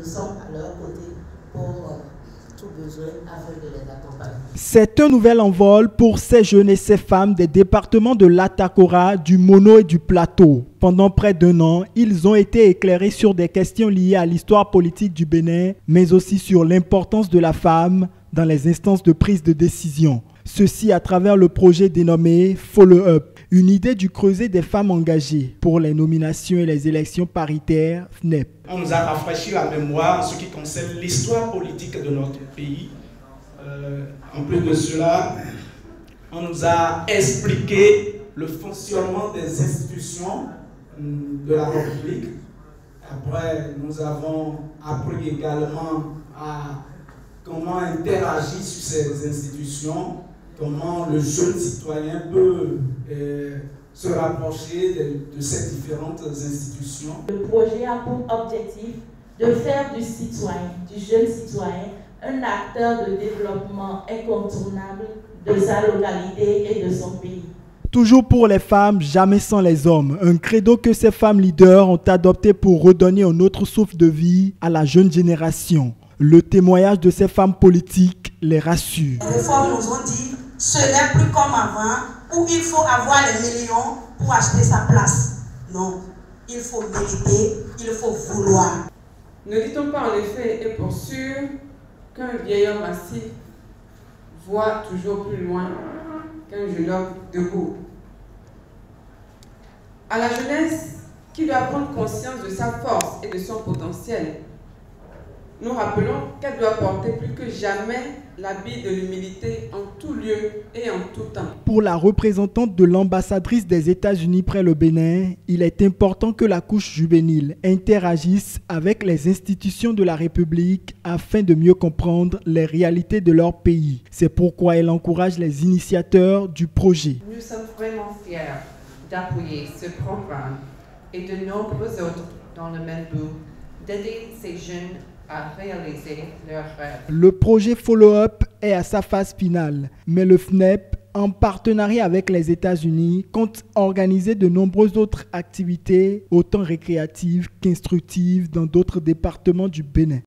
Nous sommes à leur côté pour tout besoin afin de les accompagner. C'est un nouvel envol pour ces jeunes et ces femmes des départements de l'Atakora, du Mono et du Plateau. Pendant près d'1 an, ils ont été éclairés sur des questions liées à l'histoire politique du Bénin, mais aussi sur l'importance de la femme dans les instances de prise de décision. Ceci à travers le projet dénommé Follow Up, une idée du creuset des femmes engagées pour les nominations et les élections paritaires FNEP. On nous a rafraîchi la mémoire en ce qui concerne l'histoire politique de notre pays. En plus de cela, on nous a expliqué le fonctionnement des institutions de la République. Après, nous avons appris également à comment interagir sur ces institutions, comment le jeune citoyen peut se rapprocher de ces différentes institutions. Le projet a pour objectif de faire du citoyen, du jeune citoyen, un acteur de développement incontournable de sa localité et de son pays. Toujours pour les femmes, jamais sans les hommes. Un credo que ces femmes leaders ont adopté pour redonner un autre souffle de vie à la jeune génération. Le témoignage de ces femmes politiques les rassure. Les réformes nous ont dit ce n'est plus comme avant où il faut avoir les millions pour acheter sa place. Non, il faut mériter, il faut vouloir. Ne dit-on pas en effet et pour sûr qu'un vieil homme assis voit toujours plus loin qu'un jeune homme debout. À la jeunesse qui doit prendre conscience de sa force et de son potentiel, nous rappelons qu'elle doit porter plus que jamais l'habit de l'humilité en tout lieu et en tout temps. Pour la représentante de l'ambassadrice des États-Unis près le Bénin, il est important que la couche juvénile interagisse avec les institutions de la République afin de mieux comprendre les réalités de leur pays. C'est pourquoi elle encourage les initiateurs du projet. Nous sommes vraiment fiers d'appuyer ce programme et de nombreux autres dans le même but, d'aider ces jeunes à réaliser leurs rêves. Le projet Follow Up est à sa phase finale, mais le FNEP, en partenariat avec les États-Unis, compte organiser de nombreuses autres activités, autant récréatives qu'instructives, dans d'autres départements du Bénin.